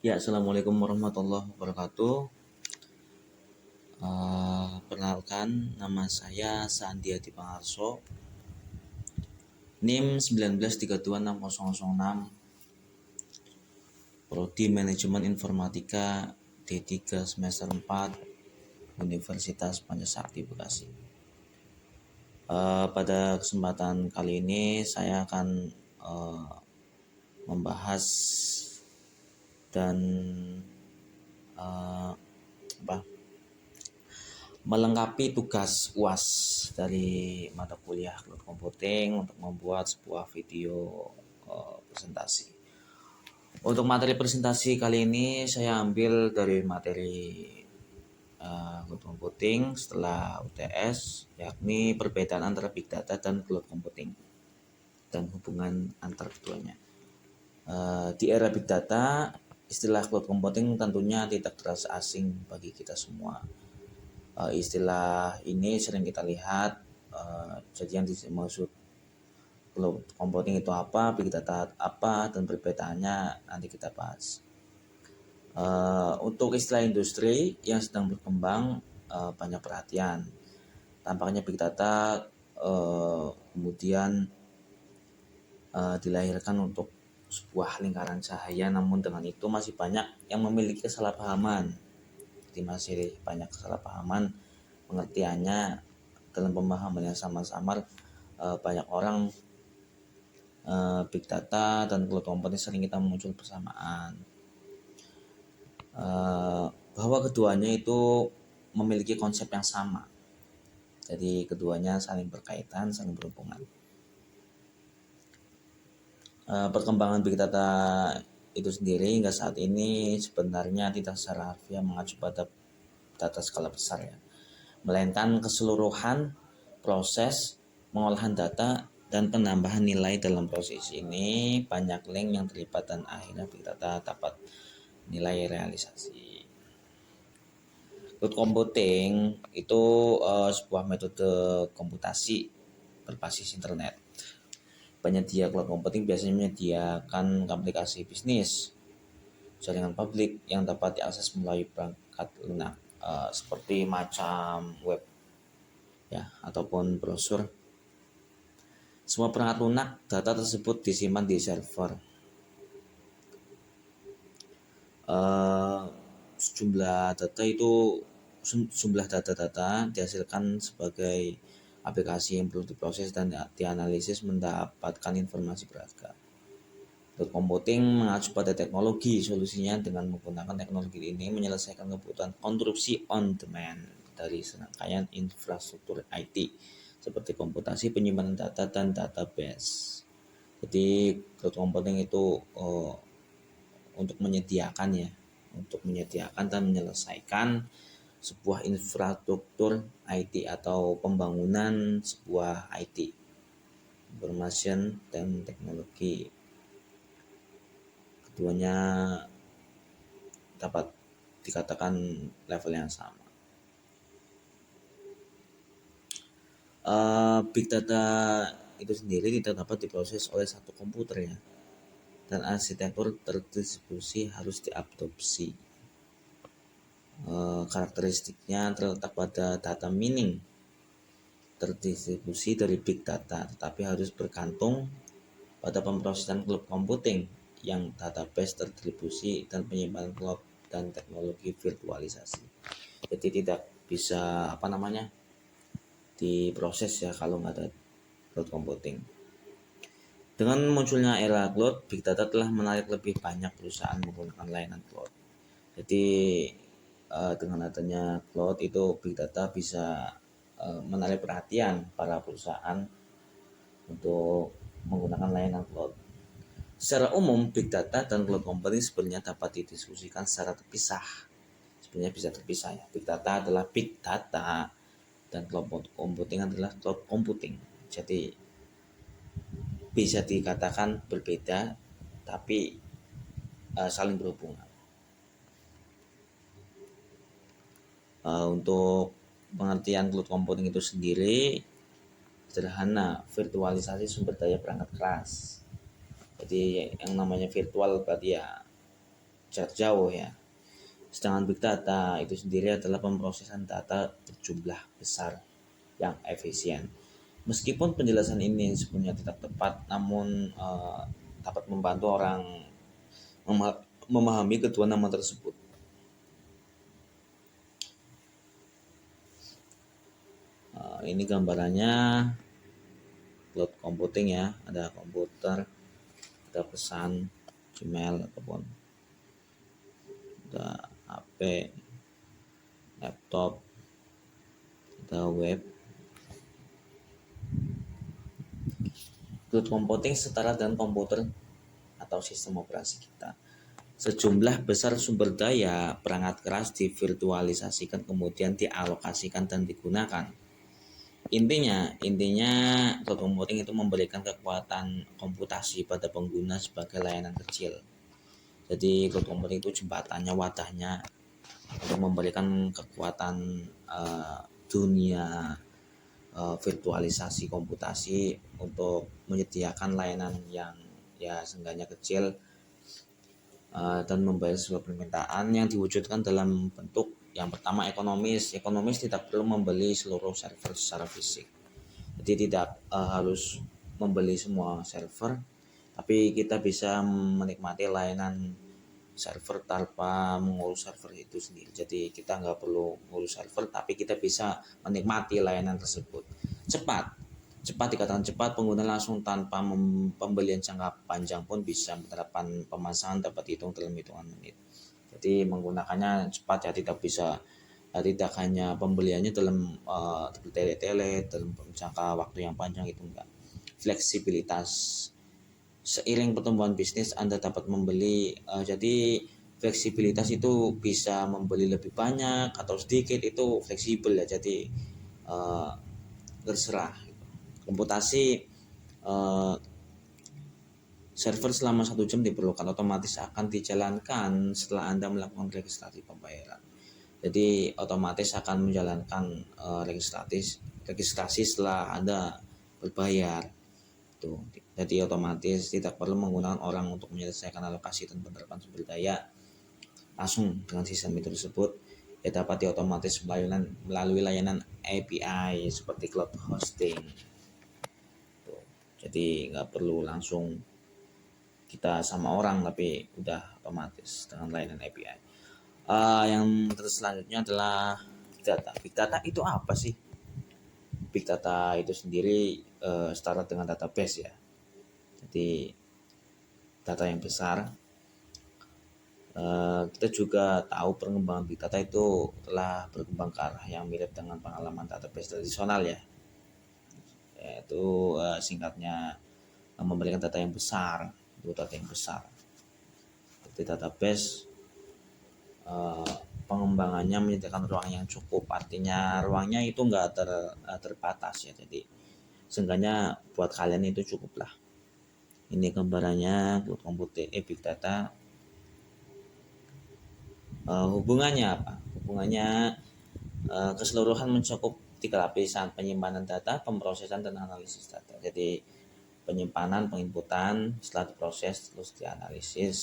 Ya, assalamualaikum warahmatullahi wabarakatuh. Perkenalkan, nama saya Sandi Adi Pangarso, NIM 193260006, Prodi Manajemen Informatika D3 semester 4, Universitas Pancasakti Bekasi. Pada kesempatan kali ini saya akan membahas dan melengkapi tugas UAS dari mata kuliah Cloud Computing untuk membuat sebuah video presentasi. Untuk materi presentasi kali ini saya ambil dari materi Cloud Computing setelah UTS, yakni perbedaan antara Big Data dan Cloud Computing dan hubungan antar keduanya. Di era Big Data, istilah Cloud Computing tentunya tidak terasa asing bagi kita semua. Istilah ini sering kita lihat. Jadi yang dimaksud Cloud Computing itu apa, Big Data apa, dan perbedaannya nanti kita bahas. Untuk istilah industri yang sedang berkembang banyak perhatian. Tampaknya Big Data kemudian dilahirkan untuk sebuah lingkaran cahaya, namun dengan itu masih banyak yang memiliki kesalahpahaman. Jadi masih banyak kesalahpahaman pengertiannya dalam pemahaman yang samar-samar. Banyak orang Big Data dan Cloud Computing sering kita muncul bersamaan, bahwa keduanya itu memiliki konsep yang sama. Jadi keduanya saling berkaitan, saling berhubungan. Perkembangan Big Data itu sendiri hingga saat ini sebenarnya tidak secara harfiah mengacu pada data skala besar ya, melainkan keseluruhan proses pengolahan data dan penambahan nilai dalam proses ini. Banyak link yang terlibat dan akhirnya Big Data dapat nilai realisasi. Cloud Computing itu sebuah metode komputasi berbasis internet. Penyedia Cloud Computing biasanya menyediakan aplikasi bisnis, jaringan publik yang dapat diakses melalui perangkat lunak seperti macam web ya ataupun browser. Semua perangkat lunak, data tersebut disimpan di server. Jumlah data dihasilkan sebagai aplikasi yang perlu diproses dan dianalisis mendapatkan informasi berharga. Cloud Computing mengacu pada teknologi. Solusinya dengan menggunakan teknologi ini menyelesaikan kebutuhan konstruksi on demand dari serangkaian infrastruktur IT seperti komputasi, penyimpanan data, dan database. Jadi Cloud Computing itu untuk menyediakan dan menyelesaikan sebuah infrastruktur IT atau pembangunan sebuah IT, information dan teknologi. Keduanya dapat dikatakan level yang sama. Big Data itu sendiri tidak dapat diproses oleh satu komputer ya, dan arsitektur terdistribusi harus diadopsi. Karakteristiknya terletak pada data mining terdistribusi dari Big Data, tetapi harus bergantung pada pemrosesan Cloud Computing yang database terdistribusi dan penyimpanan cloud dan teknologi virtualisasi. Jadi tidak bisa diproses ya kalau nggak ada Cloud Computing. Dengan munculnya era cloud, Big Data telah menarik lebih banyak perusahaan menggunakan layanan cloud. Jadi dengan adanya cloud itu Big Data bisa menarik perhatian para perusahaan untuk menggunakan layanan cloud. Secara umum, Big Data dan Cloud Computing sebenarnya dapat didiskusikan secara terpisah. Sebenarnya bisa terpisah ya. Big Data adalah Big Data dan Cloud Computing adalah Cloud Computing. Jadi bisa dikatakan berbeda tapi saling berhubungan. Untuk pengertian Cloud Computing itu sendiri sederhana, virtualisasi sumber daya perangkat keras. Jadi yang namanya virtual berarti ya jarak jauh ya. Sedangkan big data itu sendiri adalah pemrosesan data berjumlah besar yang efisien. Meskipun penjelasan ini sebenarnya tidak tepat, namun dapat membantu orang memahami kedua nama tersebut. Ini gambarannya cloud computing ya, ada komputer, ada pesan, Gmail ataupun ada HP, laptop, ada web. Cloud computing setara dengan komputer atau sistem operasi kita. Sejumlah besar sumber daya perangkat keras divirtualisasikan kemudian dialokasikan dan digunakan. Intinya cloud computing itu memberikan kekuatan komputasi pada pengguna sebagai layanan kecil. Jadi cloud computing itu jembatannya, wadahnya untuk memberikan kekuatan dunia virtualisasi komputasi untuk menyediakan layanan yang ya seenggaknya kecil dan membayar sebuah permintaan yang diwujudkan dalam bentuk yang pertama ekonomis tidak perlu membeli seluruh server secara fisik, jadi tidak harus membeli semua server, tapi kita bisa menikmati layanan server tanpa mengurus server itu sendiri. Jadi kita nggak perlu mengurus server, tapi kita bisa menikmati layanan tersebut. Cepat dikatakan cepat, pengguna langsung tanpa pembelian jangka panjang pun bisa menerapkan pemasangan dapat dihitung dalam hitungan menit. Jadi menggunakannya cepat ya, tidak hanya pembeliannya dalam bertele-tele dalam jangka waktu yang panjang, itu enggak. Fleksibilitas, seiring pertumbuhan bisnis Anda dapat membeli, jadi fleksibilitas itu bisa membeli lebih banyak atau sedikit, itu fleksibel ya, jadi terserah. Komputasi server selama 1 jam diperlukan, otomatis akan dijalankan setelah Anda melakukan registrasi pembayaran. Jadi otomatis akan menjalankan registrasi setelah Anda berbayar. Tuh. Jadi otomatis tidak perlu menggunakan orang untuk menyelesaikan alokasi dan penerapan sumber daya, langsung dengan sistem itu tersebut ya dapat diotomatis melalui layanan API seperti cloud hosting. Tuh. Jadi nggak perlu langsung kita sama orang, tapi udah otomatis dengan layanan API. Yang selanjutnya adalah big data. Big data itu apa sih? Big data itu sendiri setara dengan database ya. Jadi data yang besar. Kita juga tahu perkembangan big data itu telah berkembang ke arah yang mirip dengan pengalaman database tradisional ya. Yaitu singkatnya memberikan data yang besar, Seperti database, pengembangannya menyediakan ruang yang cukup, artinya ruangnya itu enggak terbatas ya, jadi seenggaknya buat kalian itu cukup lah. Ini gambarannya cloud computing, big data. Hubungannya apa? Hubungannya keseluruhan mencakup 3 lapisan: penyimpanan data, pemrosesan, dan analisis data. Jadi penyimpanan, penginputan, setelah diproses terus dianalisis.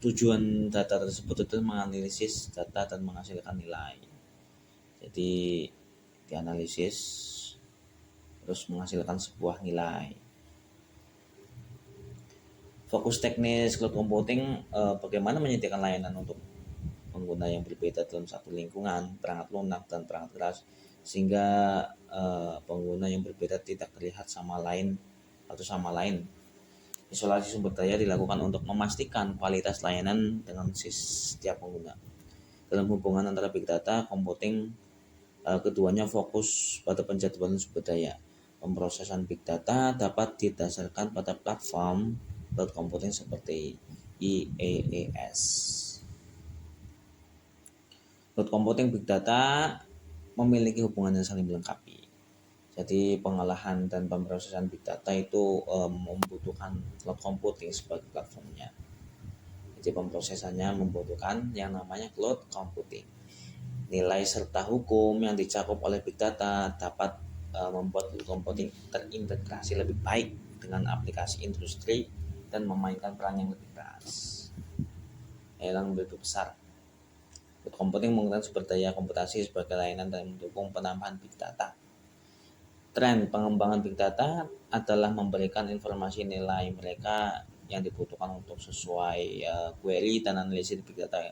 Tujuan data tersebut itu menganalisis data dan menghasilkan nilai. Jadi dianalisis terus menghasilkan sebuah nilai. Fokus teknis cloud computing bagaimana menyediakan layanan untuk pengguna yang berbeda dalam satu lingkungan, perangkat lunak dan perangkat keras, sehingga pengguna yang berbeda tidak terlihat sama lain. Isolasi sumber daya dilakukan untuk memastikan kualitas layanan dengan setiap pengguna. Dalam hubungan antara big data computing, keduanya fokus pada penjadwalan sumber daya. Pemrosesan big data dapat didasarkan pada platform cloud computing seperti IaaS. Cloud computing big data memiliki hubungan yang saling melengkapi. Jadi pengolahan dan pemrosesan big data itu membutuhkan cloud computing sebagai platformnya. Jadi pemrosesannya membutuhkan yang namanya cloud computing. Nilai serta hukum yang dicakup oleh big data dapat membuat cloud computing terintegrasi lebih baik dengan aplikasi industri dan memainkan peran yang lebih keras yang lebih besar. Cloud computing menggunakan sumber daya komputasi sebagai layanan dan mendukung penambahan big data. Tren pengembangan big data adalah memberikan informasi nilai mereka yang dibutuhkan untuk sesuai query dan analisis big data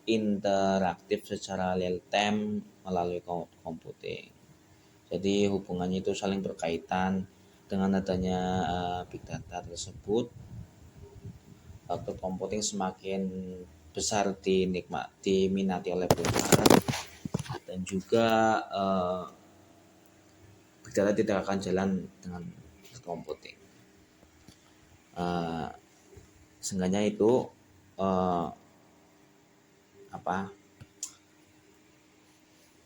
interaktif secara real time melalui cloud computing. Jadi hubungannya itu saling berkaitan. Dengan adanya big data tersebut, cloud computing semakin besar diminati oleh publik, dan juga big data tidak akan jalan dengan cloud computing. Seenggaknya itu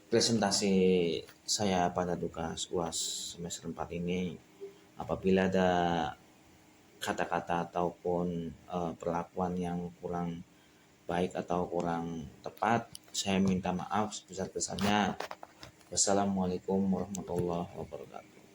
presentasi saya pada tugas UAS semester 4 ini. Apabila ada kata-kata ataupun perlakuan yang kurang baik atau kurang tepat, saya minta maaf sebesar-besarnya. Wassalamualaikum warahmatullahi wabarakatuh.